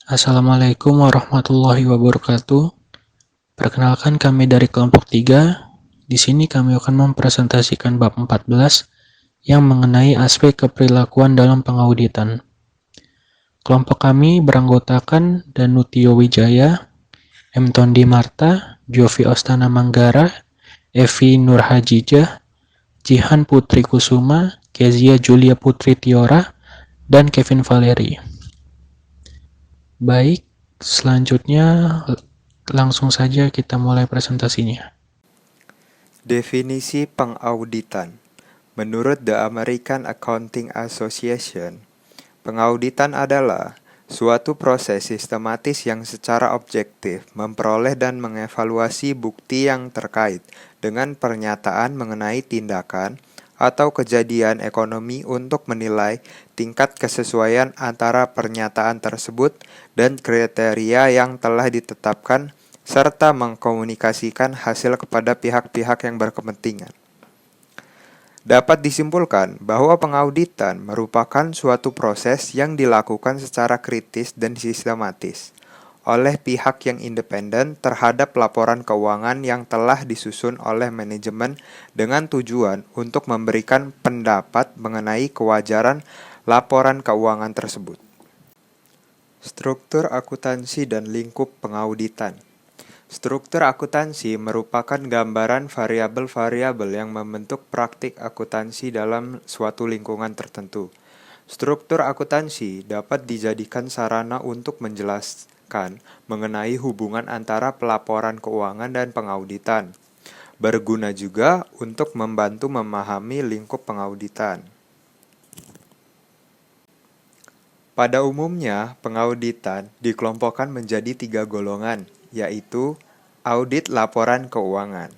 Assalamualaikum warahmatullahi wabarakatuh. Perkenalkan kami dari kelompok 3. Di sini kami akan mempresentasikan bab 14 yang mengenai aspek keperilakuan dalam pengauditan. Kelompok kami beranggotakan Danutio Wijaya, M. Tondi Marta, Jovi Ostana Manggara, Evi Nurhajijah, Jihan Putri Kusuma, Kezia Julia Putri Tiora, dan Kevin Valeri. Baik, selanjutnya langsung saja kita mulai presentasinya. Definisi pengauditan. Menurut The American Accounting Association, pengauditan adalah suatu proses sistematis yang secara objektif memperoleh dan mengevaluasi bukti yang terkait dengan pernyataan mengenai tindakan atau kejadian ekonomi untuk menilai tingkat kesesuaian antara pernyataan tersebut dan kriteria yang telah ditetapkan serta mengkomunikasikan hasil kepada pihak-pihak yang berkepentingan. Dapat disimpulkan bahwa pengauditan merupakan suatu proses yang dilakukan secara kritis dan sistematis oleh pihak yang independen terhadap laporan keuangan yang telah disusun oleh manajemen dengan tujuan untuk memberikan pendapat mengenai kewajaran laporan keuangan tersebut. Struktur akuntansi dan lingkup pengauditan. Struktur akuntansi merupakan gambaran variabel-variabel yang membentuk praktik akuntansi dalam suatu lingkungan tertentu. Struktur akuntansi dapat dijadikan sarana untuk menjelaskan mengenai hubungan antara pelaporan keuangan dan pengauditan. Berguna juga untuk membantu memahami lingkup pengauditan. Pada umumnya, pengauditan dikelompokkan menjadi 3 golongan, yaitu audit laporan keuangan.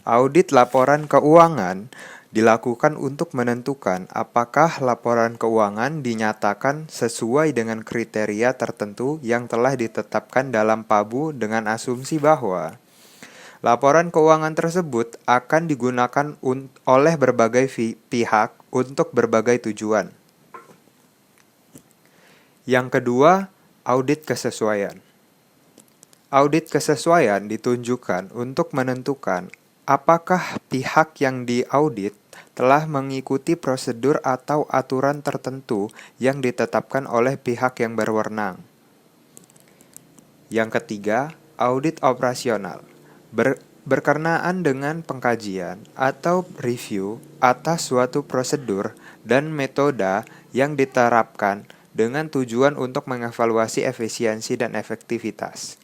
Audit laporan keuangan dilakukan untuk menentukan apakah laporan keuangan dinyatakan sesuai dengan kriteria tertentu yang telah ditetapkan dalam PABU dengan asumsi bahwa laporan keuangan tersebut akan digunakan oleh berbagai pihak untuk berbagai tujuan. Yang kedua, audit kesesuaian. Audit kesesuaian ditunjukkan untuk menentukan apakah pihak yang diaudit telah mengikuti prosedur atau aturan tertentu yang ditetapkan oleh pihak yang berwenang. Yang ketiga, audit operasional. Berkenaan dengan pengkajian atau review atas suatu prosedur dan metode yang diterapkan dengan tujuan untuk mengevaluasi efisiensi dan efektivitas.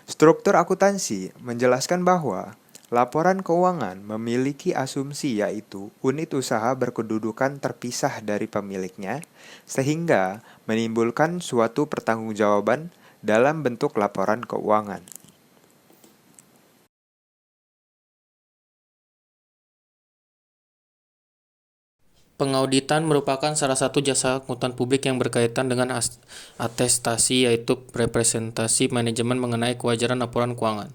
Struktur akuntansi menjelaskan bahwa laporan keuangan memiliki asumsi yaitu unit usaha berkedudukan terpisah dari pemiliknya, sehingga menimbulkan suatu pertanggungjawaban dalam bentuk laporan keuangan. Pengauditan merupakan salah satu jasa akuntan publik yang berkaitan dengan atestasi, yaitu representasi manajemen mengenai kewajaran laporan keuangan.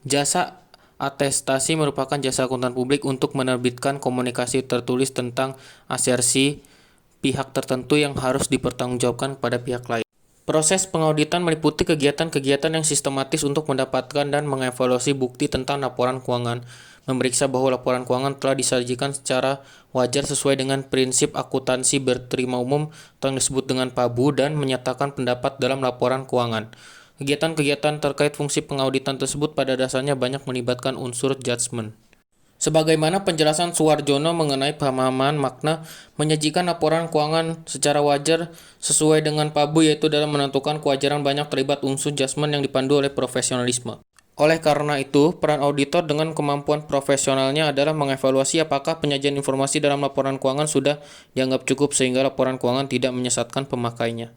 Jasa atestasi merupakan jasa akuntan publik untuk menerbitkan komunikasi tertulis tentang asersi pihak tertentu yang harus dipertanggungjawabkan kepada pihak lain. Proses pengauditan meliputi kegiatan-kegiatan yang sistematis untuk mendapatkan dan mengevaluasi bukti tentang laporan keuangan, memeriksa bahwa laporan keuangan telah disajikan secara wajar sesuai dengan prinsip akuntansi berterima umum atau yang disebut dengan PABU, dan menyatakan pendapat dalam laporan keuangan. Kegiatan-kegiatan terkait fungsi pengauditan tersebut pada dasarnya banyak melibatkan unsur judgement. Sebagaimana penjelasan Suwarjono mengenai pemahaman makna menyajikan laporan keuangan secara wajar sesuai dengan PABU, yaitu dalam menentukan kewajaran banyak terlibat unsur judgement yang dipandu oleh profesionalisme. Oleh karena itu, peran auditor dengan kemampuan profesionalnya adalah mengevaluasi apakah penyajian informasi dalam laporan keuangan sudah dianggap cukup sehingga laporan keuangan tidak menyesatkan pemakainya.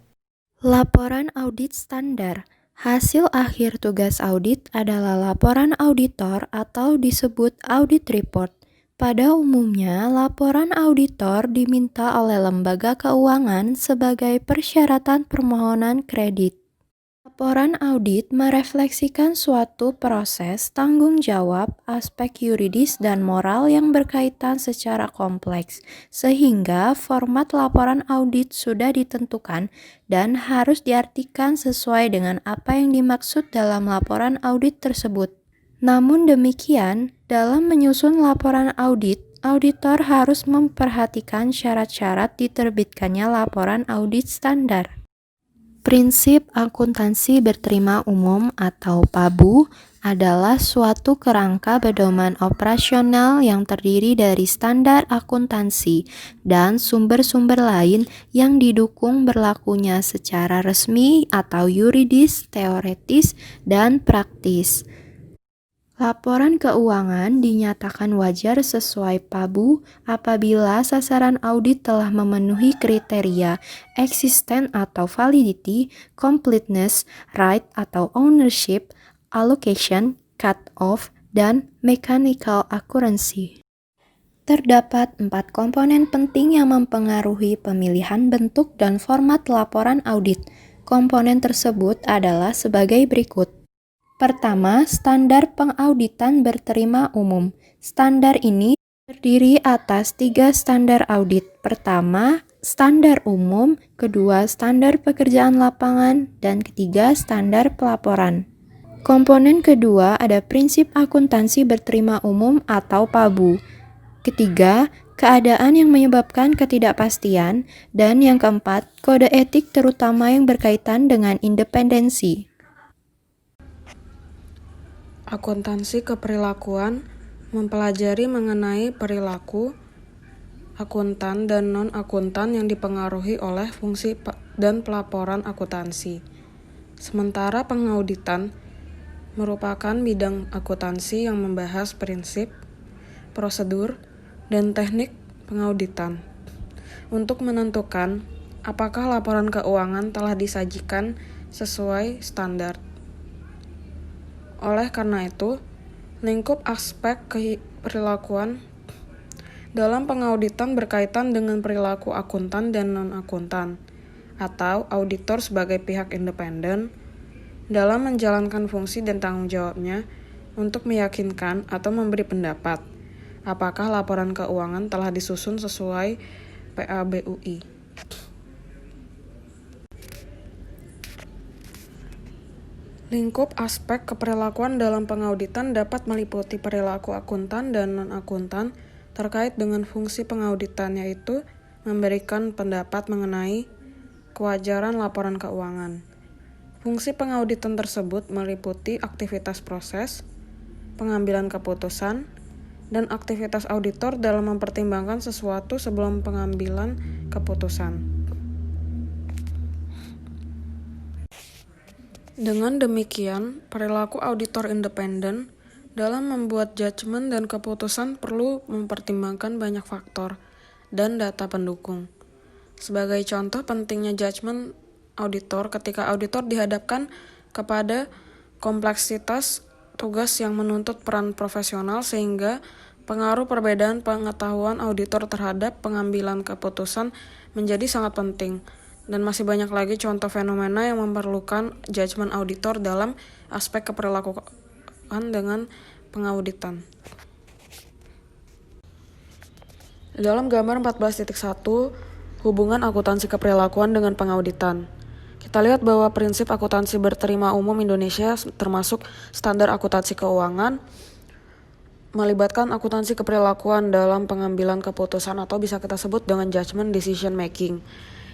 Laporan audit standar. Hasil akhir tugas audit adalah laporan auditor atau disebut audit report. Pada umumnya, laporan auditor diminta oleh lembaga keuangan sebagai persyaratan permohonan kredit. Laporan audit merefleksikan suatu proses tanggung jawab, aspek yuridis dan moral yang berkaitan secara kompleks, sehingga format laporan audit sudah ditentukan dan harus diartikan sesuai dengan apa yang dimaksud dalam laporan audit tersebut. Namun demikian, dalam menyusun laporan audit, auditor harus memperhatikan syarat-syarat diterbitkannya laporan audit standar. Prinsip akuntansi berterima umum atau PABU adalah suatu kerangka pedoman operasional yang terdiri dari standar akuntansi dan sumber-sumber lain yang didukung berlakunya secara resmi atau yuridis, teoretis, dan praktis. Laporan keuangan dinyatakan wajar sesuai PABU apabila sasaran audit telah memenuhi kriteria eksisten atau validity, completeness, right atau ownership, allocation, cut-off, dan mechanical accuracy. Terdapat 4 komponen penting yang mempengaruhi pemilihan bentuk dan format laporan audit. Komponen tersebut adalah sebagai berikut. Pertama, standar pengauditan berterima umum. Standar ini terdiri atas 3 standar audit. Pertama, standar umum, kedua, standar pekerjaan lapangan, dan ketiga, standar pelaporan. Komponen kedua ada prinsip akuntansi berterima umum atau PABU. Ketiga, keadaan yang menyebabkan ketidakpastian, dan yang keempat, kode etik terutama yang berkaitan dengan independensi. Akuntansi keperilakuan mempelajari mengenai perilaku akuntan dan non-akuntan yang dipengaruhi oleh fungsi dan pelaporan akuntansi. Sementara pengauditan merupakan bidang akuntansi yang membahas prinsip, prosedur, dan teknik pengauditan untuk menentukan apakah laporan keuangan telah disajikan sesuai standar. Oleh karena itu, lingkup aspek perilakuan dalam pengauditan berkaitan dengan perilaku akuntan dan non-akuntan, atau auditor sebagai pihak independen, dalam menjalankan fungsi dan tanggung jawabnya untuk meyakinkan atau memberi pendapat apakah laporan keuangan telah disusun sesuai PABUI. Lingkup aspek keperilakuan dalam pengauditan dapat meliputi perilaku akuntan dan non-akuntan terkait dengan fungsi pengauditan, yaitu memberikan pendapat mengenai kewajaran laporan keuangan. Fungsi pengauditan tersebut meliputi aktivitas proses, pengambilan keputusan, dan aktivitas auditor dalam mempertimbangkan sesuatu sebelum pengambilan keputusan. Dengan demikian, perilaku auditor independen dalam membuat judgement dan keputusan perlu mempertimbangkan banyak faktor dan data pendukung. Sebagai contoh pentingnya judgement auditor ketika auditor dihadapkan kepada kompleksitas tugas yang menuntut peran profesional sehingga pengaruh perbedaan pengetahuan auditor terhadap pengambilan keputusan menjadi sangat penting. Dan masih banyak lagi contoh fenomena yang memerlukan judgement auditor dalam aspek keperilakuan dengan pengauditan. Dalam gambar 14.1, hubungan akuntansi keperilakuan dengan pengauditan. Kita lihat bahwa prinsip akuntansi berterima umum Indonesia termasuk standar akuntansi keuangan melibatkan akuntansi keperilakuan dalam pengambilan keputusan atau bisa kita sebut dengan judgment decision making,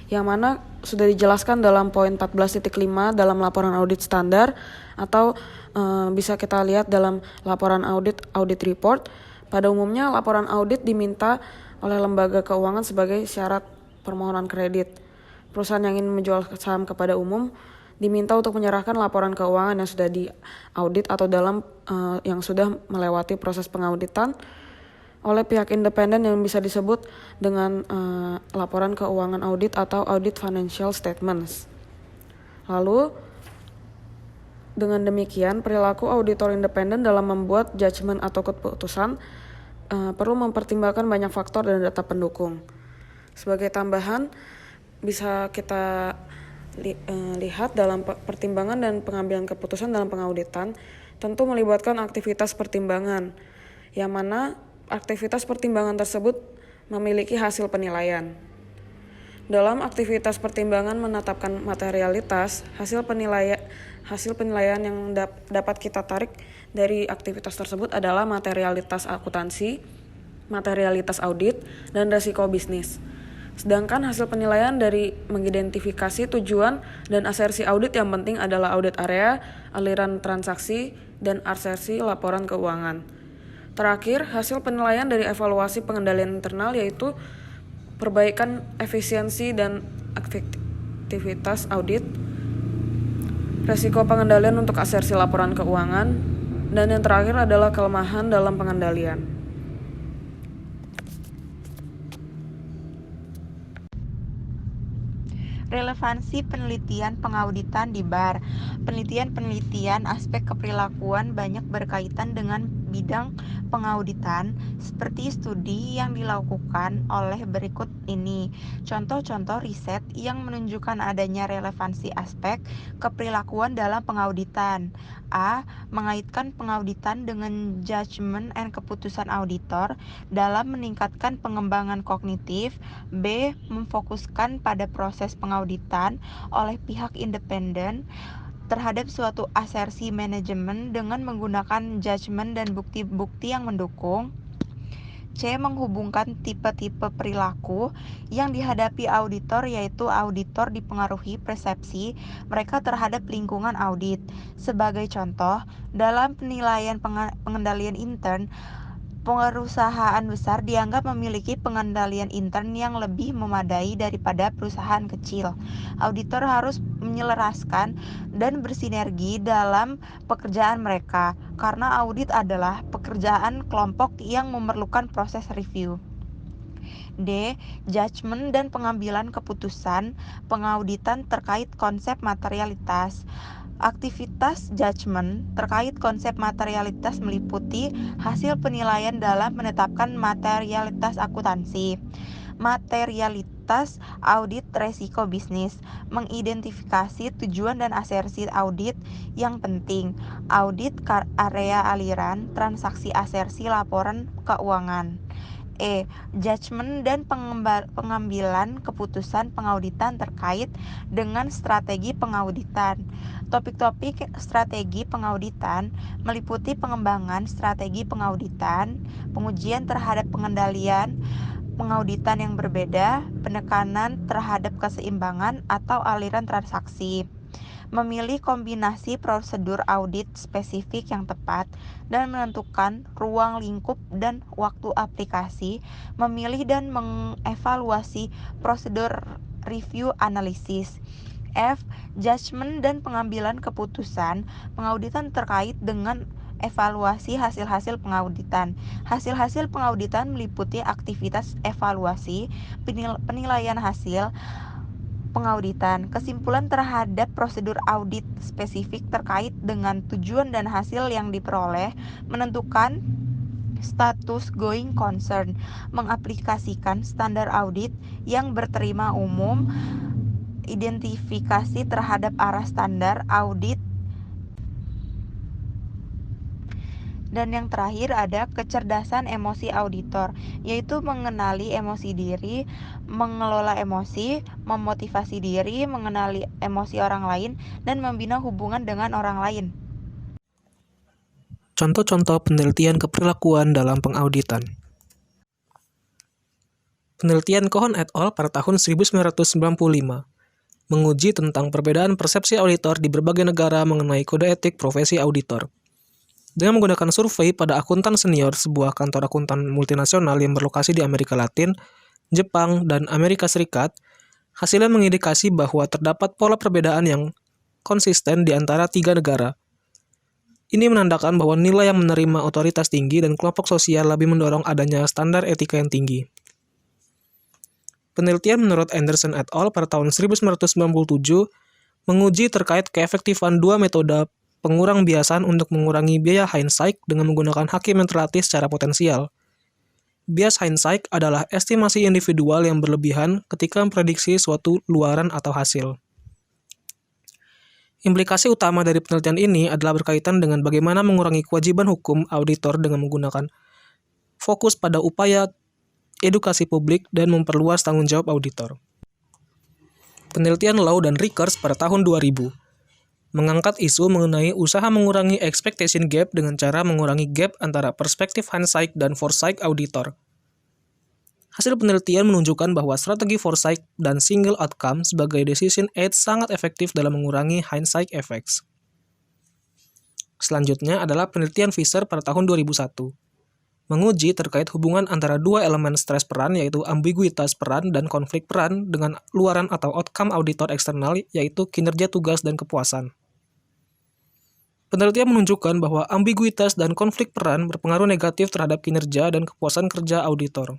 yang mana sudah dijelaskan dalam poin 14.5 dalam laporan audit standar atau bisa kita lihat dalam laporan audit report. Pada umumnya laporan audit diminta oleh lembaga keuangan sebagai syarat permohonan kredit. Perusahaan yang ingin menjual saham kepada umum diminta untuk menyerahkan laporan keuangan yang sudah diaudit atau dalam yang sudah melewati proses pengauditan oleh pihak independen yang bisa disebut dengan laporan keuangan audit atau audit financial statements. Lalu, dengan demikian, perilaku auditor independen dalam membuat judgement atau keputusan perlu mempertimbangkan banyak faktor dan data pendukung. Sebagai tambahan, bisa kita lihat dalam pertimbangan dan pengambilan keputusan dalam pengauditan tentu melibatkan aktivitas pertimbangan, yang mana aktivitas pertimbangan tersebut memiliki hasil penilaian. Dalam aktivitas pertimbangan menetapkan materialitas, hasil penilaian yang dapat kita tarik dari aktivitas tersebut adalah materialitas akuntansi, materialitas audit, dan resiko bisnis. Sedangkan hasil penilaian dari mengidentifikasi tujuan dan asersi audit yang penting adalah audit area, aliran transaksi, dan asersi laporan keuangan. Terakhir, hasil penilaian dari evaluasi pengendalian internal yaitu perbaikan efisiensi dan efektivitas audit, resiko pengendalian untuk asersi laporan keuangan, dan yang terakhir adalah kelemahan dalam pengendalian. Relevansi penelitian pengauditan di BAR. Penelitian aspek keperilakuan banyak berkaitan dengan bidang pengauditan, seperti studi yang dilakukan oleh berikut ini. Contoh-contoh riset yang menunjukkan adanya relevansi aspek keperilakuan dalam pengauditan. A. Mengaitkan pengauditan dengan judgment and keputusan auditor dalam meningkatkan pengembangan kognitif. B. Memfokuskan pada proses pengauditan oleh pihak independen terhadap suatu asersi manajemen dengan menggunakan judgement dan bukti-bukti yang mendukung. C. Menghubungkan tipe-tipe perilaku yang dihadapi auditor, yaitu auditor dipengaruhi persepsi mereka terhadap lingkungan audit. Sebagai contoh, dalam penilaian pengendalian intern, perusahaan besar dianggap memiliki pengendalian intern yang lebih memadai daripada perusahaan kecil. Auditor harus menyelaraskan dan bersinergi dalam pekerjaan mereka, karena audit adalah pekerjaan kelompok yang memerlukan proses review. D. Judgment dan pengambilan keputusan pengauditan terkait konsep materialitas. Aktivitas judgment terkait konsep materialitas meliputi hasil penilaian dalam menetapkan materialitas akuntansi, materialitas audit resiko bisnis, mengidentifikasi tujuan dan asersi audit yang penting, audit area aliran, transaksi asersi laporan keuangan. E. Judgment dan pengambilan keputusan pengauditan terkait dengan strategi pengauditan. Topik-topik strategi pengauditan meliputi pengembangan strategi pengauditan, pengujian terhadap pengendalian pengauditan yang berbeda, penekanan terhadap keseimbangan atau aliran transaksi, memilih kombinasi prosedur audit spesifik yang tepat, dan menentukan ruang lingkup dan waktu aplikasi, memilih dan mengevaluasi prosedur review analisis. F. Judgment dan pengambilan keputusan pengauditan terkait dengan evaluasi hasil-hasil pengauditan. Hasil-hasil pengauditan meliputi aktivitas evaluasi, penilaian hasil pengauditan, kesimpulan terhadap prosedur audit spesifik terkait dengan tujuan dan hasil yang diperoleh, menentukan status going concern, mengaplikasikan standar audit yang berterima umum, identifikasi terhadap arah standar audit, dan yang terakhir ada kecerdasan emosi auditor, yaitu mengenali emosi diri, mengelola emosi, memotivasi diri, mengenali emosi orang lain, dan membina hubungan dengan orang lain. Contoh-contoh penelitian keperilakuan dalam pengauditan. Penelitian Cohen et al. Pada tahun 1995 menguji tentang perbedaan persepsi auditor di berbagai negara mengenai kode etik profesi auditor. Dengan menggunakan survei pada akuntan senior sebuah kantor akuntan multinasional yang berlokasi di Amerika Latin, Jepang, dan Amerika Serikat, hasilnya mengindikasi bahwa terdapat pola perbedaan yang konsisten di antara tiga negara. Ini menandakan bahwa nilai yang menerima otoritas tinggi dan kelompok sosial lebih mendorong adanya standar etika yang tinggi. Penelitian menurut Anderson et al. Pada tahun 1997 menguji terkait keefektifan dua metode pengurang biasan untuk mengurangi biaya hindsight dengan menggunakan hakim yang terlatih secara potensial. Bias hindsight adalah estimasi individual yang berlebihan ketika memprediksi suatu luaran atau hasil. Implikasi utama dari penelitian ini adalah berkaitan dengan bagaimana mengurangi kewajiban hukum auditor dengan menggunakan fokus pada upaya edukasi publik dan memperluas tanggung jawab auditor. Penelitian Lau dan Rickers pada tahun 2000 mengangkat isu mengenai usaha mengurangi expectation gap dengan cara mengurangi gap antara perspektif hindsight dan foresight auditor. Hasil penelitian menunjukkan bahwa strategi foresight dan single outcome sebagai decision aid sangat efektif dalam mengurangi hindsight effects. Selanjutnya adalah penelitian Fisher pada tahun 2001. Menguji terkait hubungan antara dua elemen stres peran yaitu ambiguitas peran dan konflik peran dengan luaran atau outcome auditor eksternal yaitu kinerja tugas dan kepuasan. Penelitian menunjukkan bahwa ambiguitas dan konflik peran berpengaruh negatif terhadap kinerja dan kepuasan kerja auditor.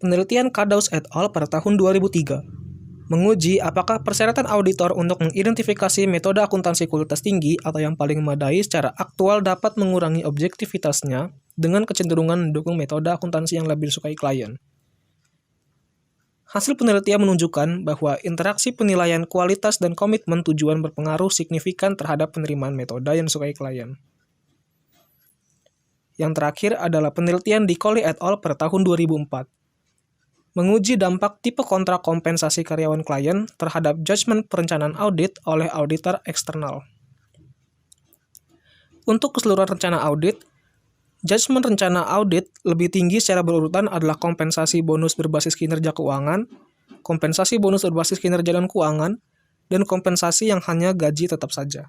Penelitian Kadaus et al. Pada tahun 2003 menguji apakah persyaratan auditor untuk mengidentifikasi metode akuntansi kualitas tinggi atau yang paling memadai secara aktual dapat mengurangi objektivitasnya dengan kecenderungan mendukung metode akuntansi yang lebih disukai klien. Hasil penelitian menunjukkan bahwa interaksi penilaian kualitas dan komitmen tujuan berpengaruh signifikan terhadap penerimaan metode yang disukai klien. Yang terakhir adalah penelitian Dicoli et al. Pada tahun 2004. Menguji dampak tipe kontrak kompensasi karyawan klien terhadap judgement perencanaan audit oleh auditor eksternal. Untuk keseluruhan rencana audit, judgement rencana audit lebih tinggi secara berurutan adalah kompensasi bonus berbasis kinerja keuangan, kompensasi bonus berbasis kinerja dan keuangan, dan kompensasi yang hanya gaji tetap saja.